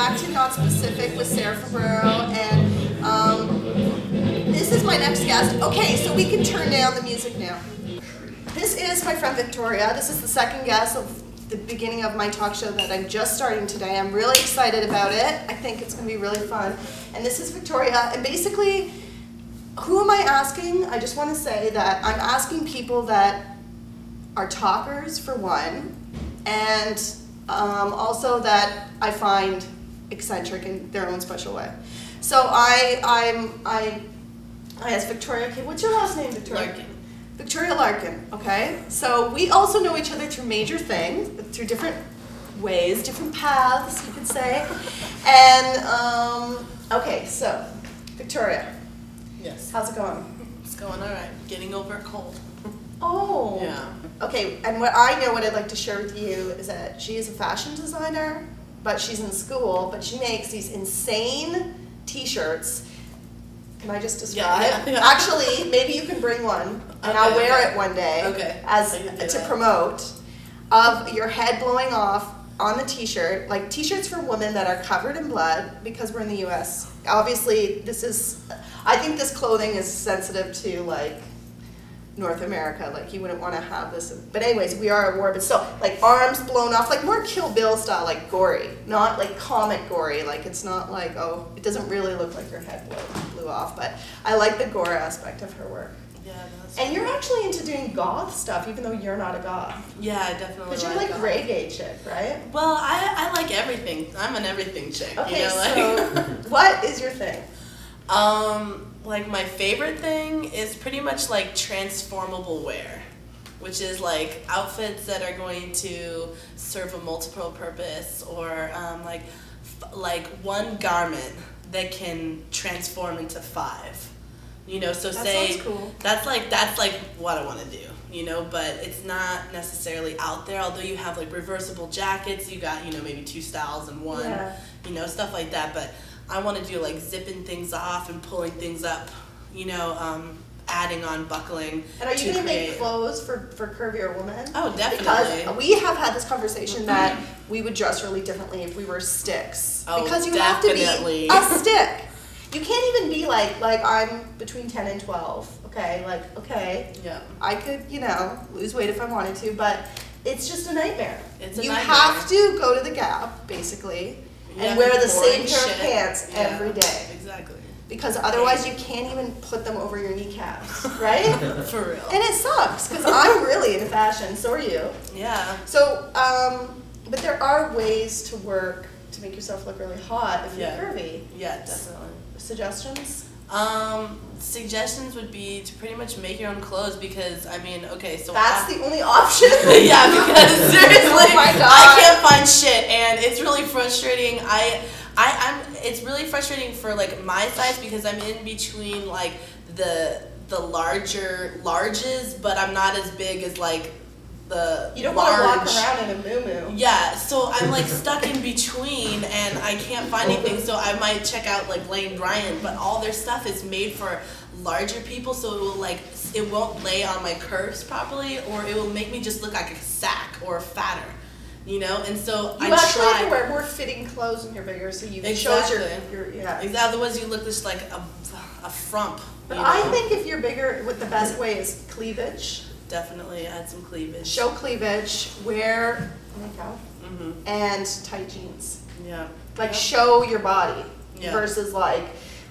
back to Not Specific with Sarah Febbraro, and this is my next guest. Okay, so we can turn down the music now. This is my friend Victoria. This is the second guest of the beginning of my talk show that I'm just starting today. I'm really excited about it. I think it's going to be really fun. And this is Victoria, and basically, who am I asking? I just want to say that I'm asking people that are talkers, for one, and also that I find eccentric in their own special way. So I asked Victoria, okay, what's your last name, Victoria? Larkin. Victoria Larkin, okay? So we also know each other through major things, through different ways, different paths, you could say. And, okay, so, Victoria. Yes. How's it going? It's going all right. Getting over a cold. Oh. Yeah. Okay, and what I'd like to share with you is that she is a fashion designer, but she's in school, but she makes these insane t-shirts. Can I just describe? Yeah. Actually, maybe you can bring one, and I'll wear it one day as to promote, of your head blowing off on the t-shirt, like t-shirts for women that are covered in blood, because we're in the US. Obviously, I think this clothing is sensitive to, like, North America, like you wouldn't want to have this. But anyways, we are at war, but still, like arms blown off, like more Kill Bill style, like gory, not like comic gory. Like it's not like, oh, it doesn't really look like her head blew off, but I like the gore aspect of her work. Yeah, that's and you're actually into doing goth stuff, even though you're not a goth. Yeah, I definitely. Because you're like reggae chick, right? Well, I like everything. I'm an everything chick. Okay, you know, like. So what is your thing? Like my favorite thing is pretty much like transformable wear, which is like outfits that are going to serve a multiple purpose, or like one garment that can transform into 5. You know, so that say sounds cool. that's like what I want to do. You know, but it's not necessarily out there. Although you have like reversible jackets, you got, you know, maybe 2 styles in one. Yeah. You know, stuff like that. But I want to do like zipping things off and pulling things up, you know, adding on buckling. And are you going to make clothes for curvier women? Oh, definitely. Because we have had this conversation that we would dress really differently if we were sticks. Oh, because you definitely. have to be a stick. You can't even be like I'm between 10 and 12. Okay, like, okay, yeah. I could, you know, lose weight if I wanted to, but it's just a nightmare. It's a you nightmare. have to go to the Gap, basically, and wear the same pair of pants every day. Exactly. Because otherwise you can't even put them over your kneecaps, right? For real. And it sucks, because I'm really into fashion, so are you. Yeah. So, but there are ways to work to make yourself look really hot if you're curvy. Yeah, definitely. Suggestions? Suggestions would be to pretty much make your own clothes, because I mean, okay, so that's the only option. Yeah, because seriously, oh my God. I can't find shit, and it's really frustrating. It's really frustrating for like my size, because I'm in between like the larges, but I'm not as big as like the you don't large. want to walk around in a muumuu. Yeah, so I'm like stuck in between, and I can't find anything. So I might check out like Lane Bryant, but all their stuff is made for larger people, so it won't lay on my curves properly, or it will make me just look like a sack or fatter. You know, and so you actually have to wear more fitting clothes when you're bigger, so you shows your Exactly. Otherwise, you look just like a frump. But I think if you're bigger, the best way is cleavage. Definitely add some cleavage. Show cleavage, wear makeup, and tight jeans. Yeah. Like show your body versus like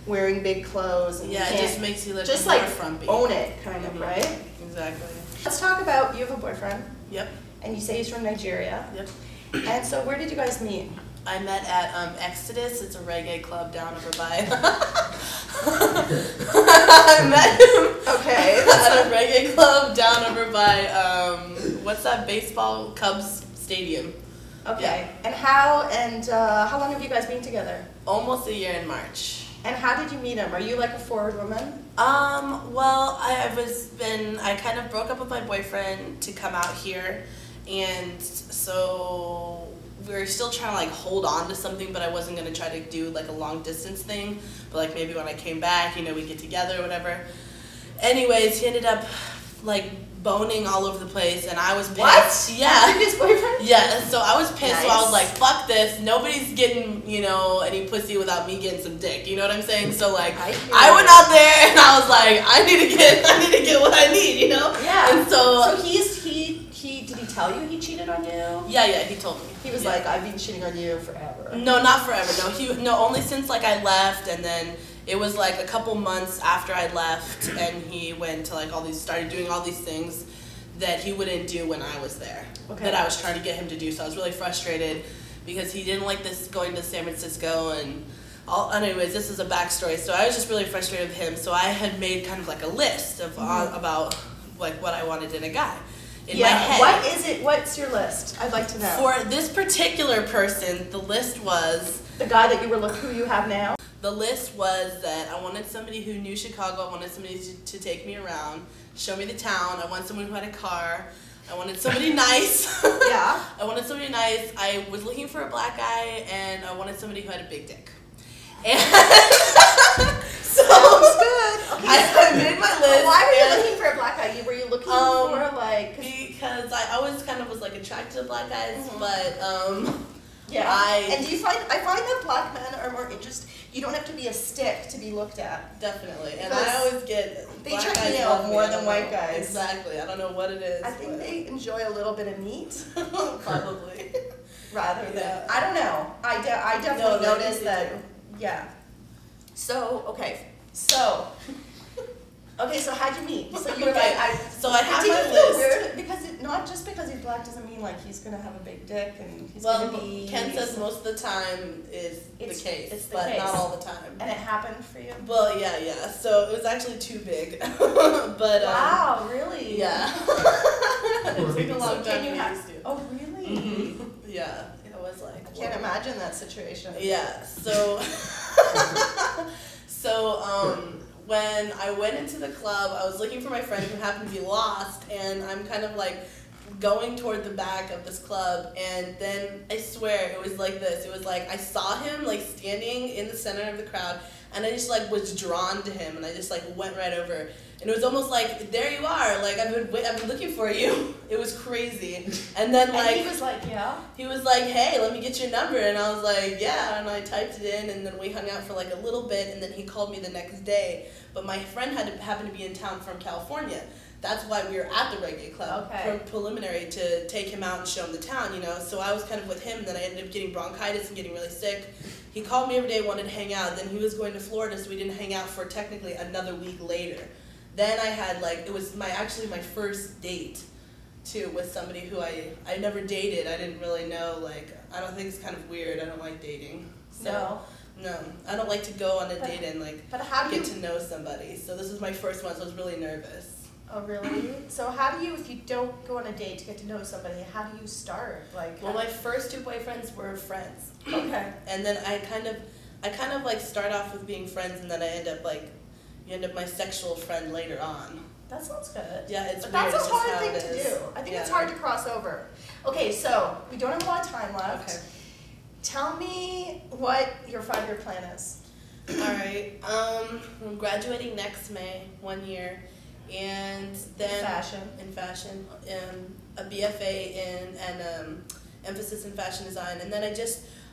wearing big clothes. And yeah, it just makes you look just more like frumpy. Own it, kind of, right? Exactly. Let's talk about, you have a boyfriend. Yep. And you say he's from Nigeria. Yep. And so where did you guys meet? I met at Exodus. It's a reggae club down over by. I met him. Okay. At a reggae club down over by what's that baseball Cubs stadium? Okay. Yeah. And how long have you guys been together? Almost a year in March. And how did you meet him? Are you like a forward woman? Well, I kind of broke up with my boyfriend to come out here, and so we were still trying to like hold on to something, but I wasn't gonna try to do like a long distance thing. But like maybe when I came back, you know, we'd get together or whatever. Anyways, he ended up like boning all over the place, and I was pissed. What? Yeah. Previous boyfriend? Yeah, and so I was pissed, Nice. so I was like, fuck this, nobody's getting, you know, any pussy without me getting some dick, you know what I'm saying? So like, I went out there, and I was like, I need to get what I need, you know? Yeah. And so did he tell you he cheated on you? Yeah, he told me. He was like, I've been cheating on you forever. No, not forever. No, only since like I left, and then it was like a couple months after I left, and he went to like started doing all these things that he wouldn't do when I was there. Okay. That I was trying to get him to do. So I was really frustrated because he didn't like this going to San Francisco and all. Anyways, this is a backstory. So I was just really frustrated with him. So I had made kind of like a list of about like what I wanted in a guy. In my head. What is it? What's your list? I'd like to know. For this particular person, the list was the guy that who you have now. The list was that I wanted somebody who knew Chicago. I wanted somebody to take me around, show me the town. I wanted someone who had a car. I wanted somebody nice. Yeah. I wanted somebody nice. I was looking for a black guy, and I wanted somebody who had a big dick. And so sounds good. Okay. I made my list. Why were you looking for a black guy? Were you looking for like? Because I always kind of was like attracted to black guys, but yeah. And do you find I find that black men are more interested. You don't have to be a stick to be looked at. Definitely. And I always get they check me out more than white guys. Exactly. I don't know what it is. I think they enjoy a little bit of meat. Probably. Rather than I don't know. I definitely noticed that. Yeah. So so how'd you meet? So you were like, I have my list. Weird? Because not just because he's black doesn't mean like he's gonna have a big dick and he's gonna be. Ken says most of the time is the case, but not all the time. And it happened for you? Well, yeah. So it was actually too big, but wow, really? Yeah. It took a long time to get used to. Oh, really? Mm-hmm. Yeah, it was like. I can't imagine that situation. Yeah. So. When I went into the club, I was looking for my friend who happened to be lost, and I'm kind of like going toward the back of this club, and then I swear it was like this. It was like I saw him like standing in the center of the crowd, and I just like was drawn to him, and I just like went right over. And it was almost like, there you are, like I've been looking for you. It was crazy. And then like and he was like, yeah. He was like, hey, let me get your number, and I was like, yeah, and I typed it in, and then we hung out for like a little bit, and then he called me the next day. But my friend happened to be in town from California. That's why we were at the reggae club for preliminary to take him out and show him the town, you know. So I was kind of with him, and then I ended up getting bronchitis and getting really sick. He called me every day, wanted to hang out. Then he was going to Florida, so we didn't hang out for technically another week later. Then I had like, it was actually my first date too with somebody who I never dated. I didn't really know, like, I don't think it's kind of weird. I don't like dating. So, no, I don't like to go on a date and like get to know somebody. So this was my first one, so I was really nervous. Oh, really? So how do you, if you don't go on a date to get to know somebody, how do you start? Like, well, my first two boyfriends were friends. Okay. And then I kind of like start off with being friends, and then I end up like, you end up my sexual friend later on. That sounds good. Yeah, it's but weird. That's a hard thing to do. I think it's hard to cross over. Okay, so we don't have a lot of time left. Okay. Tell me what your 5-year plan is. All right. I'm graduating next May, 1 year, and then in fashion, a BFA and emphasis in fashion design, and then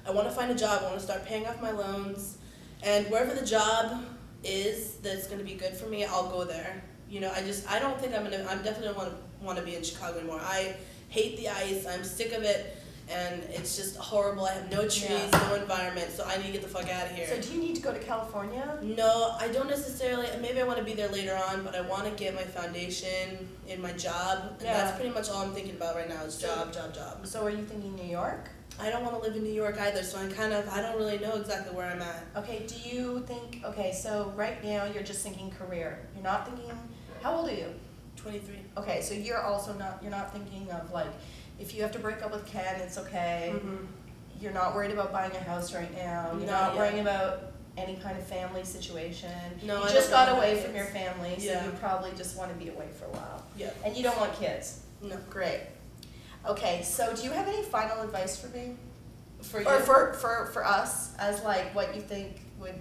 I want to find a job. I want to start paying off my loans, and wherever the job is that's going to be good for me, I'll go there. You know, I don't think I definitely don't want to be in Chicago anymore. I hate the ice. I'm sick of it, and it's just horrible. I have no trees, no environment, so I need to get the fuck out of here. So do you need to go to California? No, I don't necessarily. Maybe I want to be there later on, but I want to get my foundation in my job, and that's pretty much all I'm thinking about right now is job. So are you thinking New York? I don't want to live in New York either, so I don't really know exactly where I'm at. Okay, do you think, so right now you're just thinking career. You're not thinking, how old are you? 23. Okay, so you're not thinking of like, if you have to break up with Ken, it's okay. Mm-hmm. You're not worried about buying a house right now. You're not worrying about any kind of family situation. No, you just got away from your family, so you probably just want to be away for a while. Yeah. And you don't want kids. No. Great. Okay, so do you have any final advice for me? For you? Or for us, as like what you think would,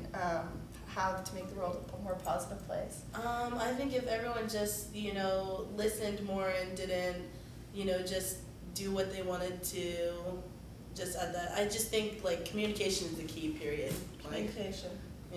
have to make the world a more positive place? I think if everyone just, listened more and didn't, just do what they wanted to, just add that. I just think, like, communication is the key, period. Communication.